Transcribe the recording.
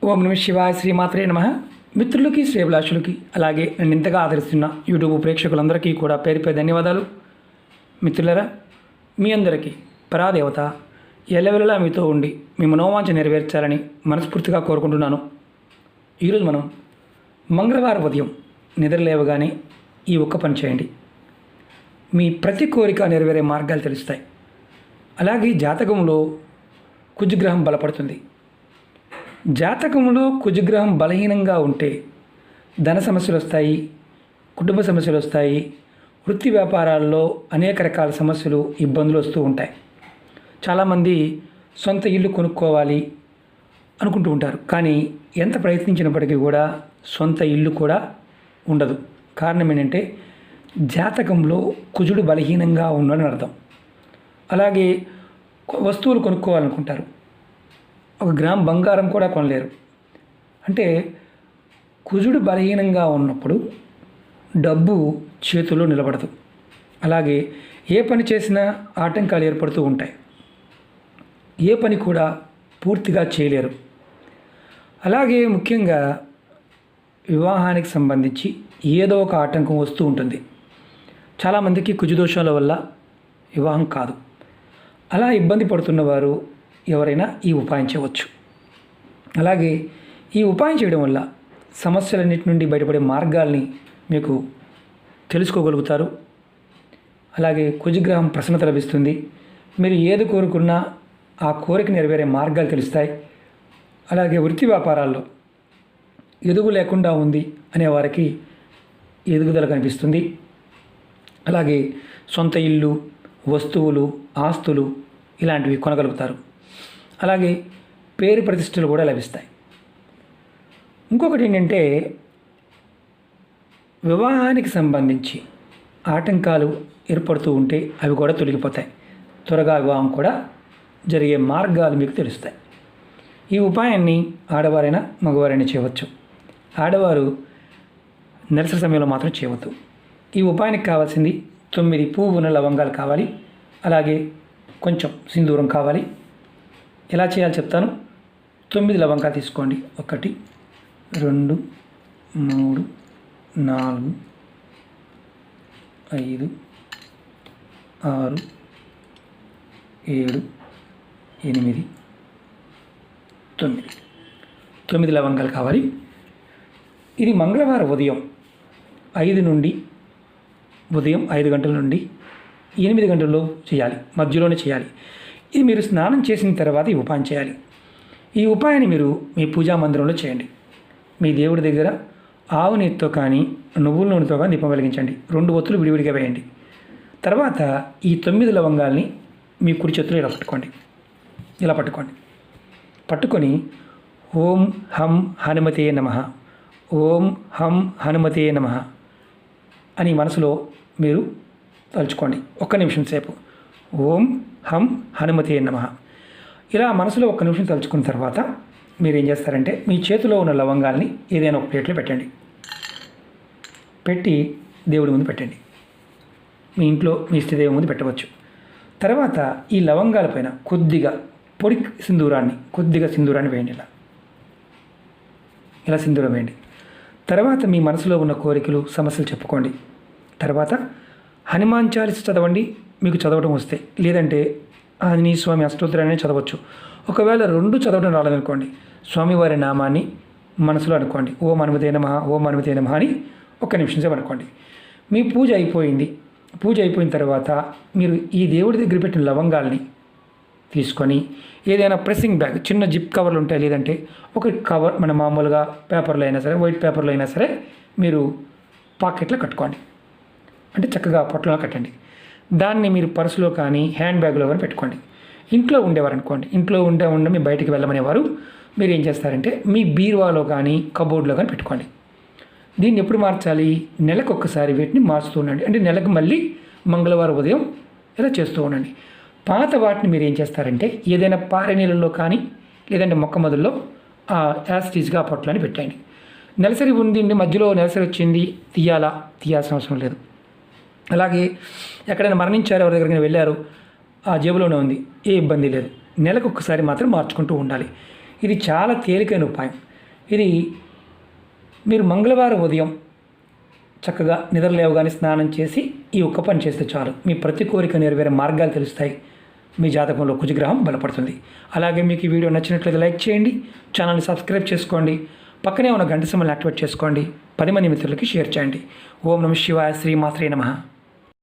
ఓం నమ శివాయ శ్రీమాత్రే నమ. మిత్రులకి శ్రేభిలాషులకి అలాగే నన్ను ఇంతగా ఆదరిస్తున్న యూట్యూబ్ ప్రేక్షకులందరికీ కూడా పేరు పేరు ధన్యవాదాలు. మిత్రులరా, మీ అందరికీ పరాదేవత ఎల్లవెల్లలా మీతో ఉండి మీ మనోవాంఛ నెరవేర్చాలని మనస్ఫూర్తిగా కోరుకుంటున్నాను. ఈరోజు మనం మంగళవారం ఉదయం నిద్రలేవగానే ఈ ఒక్క పని చేయండి. మీ ప్రతి కోరిక నెరవేరే మార్గాలు తెలుస్తాయి. అలాగే జాతకంలో కుజగ్రహం బలపడుతుంది. జాతకంలో కుజగ్రహం బలహీనంగా ఉంటే ధన సమస్యలు వస్తాయి, కుటుంబ సమస్యలు వస్తాయి, వృత్తి వ్యాపారాల్లో అనేక రకాల సమస్యలు, ఇబ్బందులు వస్తూ ఉంటాయి. చాలామంది సొంత ఇల్లు కొనుక్కోవాలి అనుకుంటూ ఉంటారు, కానీ ఎంత ప్రయత్నించినప్పటికీ కూడా సొంత ఇల్లు కూడా ఉండదు. కారణం ఏంటంటే జాతకంలో కుజుడు బలహీనంగా ఉన్నాడని అర్థం. అలాగే వస్తువులు కొనుక్కోవాలనుకుంటారు, ఒక గ్రామ్ బంగారం కూడా కొనలేరు. అంటే కుజుడు బలహీనంగా ఉన్నప్పుడు డబ్బు చేతుల్లో నిలబడదు. అలాగే ఏ పని చేసినా ఆటంకాలు ఏర్పడుతూ ఉంటాయి. ఏ పని కూడా పూర్తిగా చేయలేరు. అలాగే ముఖ్యంగా వివాహానికి సంబంధించి ఏదో ఒక ఆటంకం వస్తూ ఉంటుంది. చాలామందికి కుజదోషాల వల్ల వివాహం కాదు. అలా ఇబ్బంది పడుతున్నవారు ఎవరైనా ఈ ఉపాయం చేయవచ్చు. అలాగే ఈ ఉపాయం చేయడం వల్ల సమస్యలన్నిటి నుండి బయటపడే మార్గాల్ని మీకు తెలుసుకోగలుగుతారు. అలాగే కుజగ్రహం ప్రసన్నత లభిస్తుంది. మీరు ఏది కోరుకున్నా ఆ కోరిక నెరవేరే మార్గాలు తెలుస్తాయి. అలాగే వృత్తి వ్యాపారాల్లో ఎదుగు లేకుండా ఉంది అనేవారికి ఎదుగుదల కనిపిస్తుంది. అలాగే సొంత ఇల్లు, వస్తువులు, ఆస్తులు ఇలాంటివి కొనగలుగుతారు. అలాగే పేరు ప్రతిష్టలు కూడా లభిస్తాయి. ఇంకొకటి ఏంటంటే వివాహానికి సంబంధించి ఆటంకాలు ఏర్పడుతూ ఉంటే అవి కూడా తొలగిపోతాయి. త్వరగా వివాహం కూడా జరిగే మార్గాలు మీకు తెలుస్తాయి. ఈ ఉపాయాన్ని ఆడవారైనా మగవారైనా చేయవచ్చు. ఆడవారు నెలసరి సమయంలో మాత్రం చేయవద్దు. ఈ ఉపాయానికి కావాల్సింది 9 పువ్వున లవంగాలు కావాలి. అలాగే కొంచెం సింధూరం కావాలి. ఎలా చేయాలో చెప్తాను. 9 లవంగాలు తీసుకోండి. 1 2 3 4 5 6 7 8 9 లవంగాలు కావాలి. ఇది మంగళవారం ఉదయం 5 గంటల నుండి 8 గంటల్లో చేయాలి. మధ్యలోనే చేయాలి. ఇది మీరు స్నానం చేసిన తర్వాత ఈ ఉపాయం చేయాలి. ఈ ఉపాయాన్ని మీరు మీ పూజా మందిరంలో చేయండి. మీ దేవుడి దగ్గర ఆవు నెయ్యితో కానీ నువ్వుల నూనెతో కానీ దీపం వెలిగించండి. 2 ఒత్తులు విడివిడిగా వేయండి. తర్వాత ఈ 9 లవంగాల్ని మీ కుడి చేతిలో ఇలా పట్టుకొని ఓం హం హనుమతే నమః, ఓం హం హనుమతే నమః అని మనసులో మీరు తలుచుకోండి. 1 నిమిషం సేపు ఓం హం హనుమతే నమః ఇలా మనసులో 1 నిమిషం తలుచుకున్న తర్వాత మీరు ఏం చేస్తారంటే మీ చేతిలో ఉన్న లవంగాల్ని ఏదైనా ఒక ప్లేట్లో పెట్టి దేవుడి ముందు పెట్టండి. మీ ఇంట్లో మీ ఇష్టదేవం ముందు పెట్టవచ్చు. తర్వాత ఈ లవంగాల పైన కొద్దిగా పొడి సింధూరాన్ని వేయండి. ఇలా సింధూరం వేయండి. తర్వాత మీ మనసులో ఉన్న కోరికలు, సమస్యలు చెప్పుకోండి. తర్వాత హనుమాన్ చాలీస చదవండి మీకు చదవడం వస్తే. లేదంటే ఆంజనేయ స్వామి అష్టోత్తరాన్ని చదవచ్చు. ఒకవేళ 2 చదవడం రాలేదనుకోండి, స్వామివారి నామాన్ని మనసులో అనుకోండి. ఓం హనుమతే నమః, ఓం హనుమతే నమః అని 1 నిమిషం సేపు అనుకోండి. మీ పూజ అయిపోయింది. పూజ అయిపోయిన తర్వాత మీరు ఈ దేవుడి దగ్గర పెట్టిన లవంగాల్ని తీసుకొని ఏదైనా ప్రెస్సింగ్ బ్యాగ్, చిన్న జిప్ కవర్లు ఉంటాయి, లేదంటే ఒక కవర్ మన మామూలుగా పేపర్లో అయినా సరే, వైట్ పేపర్లో అయినా సరే మీరు పాకెట్లో కట్టుకోండి. అంటే చక్కగా పొట్టలో కట్టండి. దాన్ని మీరు పర్సులో కానీ హ్యాండ్ బ్యాగ్లో కానీ పెట్టుకోండి. ఇంట్లో ఉండేవారు అనుకోండి, ఇంట్లో ఉండే మీ బయటికి వెళ్ళమనేవారు మీరు ఏం చేస్తారంటే మీ బీరువాలో కానీ కబోర్డ్లో కానీ పెట్టుకోండి. దీన్ని ఎప్పుడు మార్చాలి? నెలకు ఒక్కసారి వీటిని మారుస్తూ ఉండండి. అంటే నెలకు మళ్ళీ మంగళవారం ఉదయం ఇలా చేస్తూ ఉండండి. పాత వాటిని మీరు ఏం చేస్తారంటే ఏదైనా పారే నీళ్ళల్లో కానీ లేదంటే మొక్క మొదల్లో యాసిటీస్గా పొట్టలని పెట్టండి. నెలసరి ఉంది, మధ్యలో నెలసరి వచ్చింది, తీయాల్సిన అవసరం లేదు. అలాగే ఎక్కడైనా మరణించారు, ఎవరి దగ్గరికి వెళ్ళారు, ఆ జేబులోనే ఉంది, ఏ ఇబ్బంది లేదు. నెలకు ఒక్కసారి మాత్రం మార్చుకుంటూ ఉండాలి. ఇది చాలా తేలికైన ఉపాయం. ఇది మీరు మంగళవారం ఉదయం చక్కగా నిద్రలేవగానే స్నానం చేసి ఈ ఒక్క పని చేస్తే చాలు. మీ ప్రతి కోరిక నెరవేరే మార్గాలు తెలుస్తాయి. మీ జాతకంలో కుజగ్రహం బలపడుతుంది. అలాగే మీకు ఈ వీడియో నచ్చినట్లయితే లైక్ చేయండి, ఛానల్ని సబ్స్క్రైబ్ చేసుకోండి, పక్కనే ఉన్న గంట సింబల్ని యాక్టివేట్ చేసుకోండి, 10 మంది మిత్రులకి షేర్ చేయండి. ఓం నమః శివాయ, శ్రీమాత్రే నమః.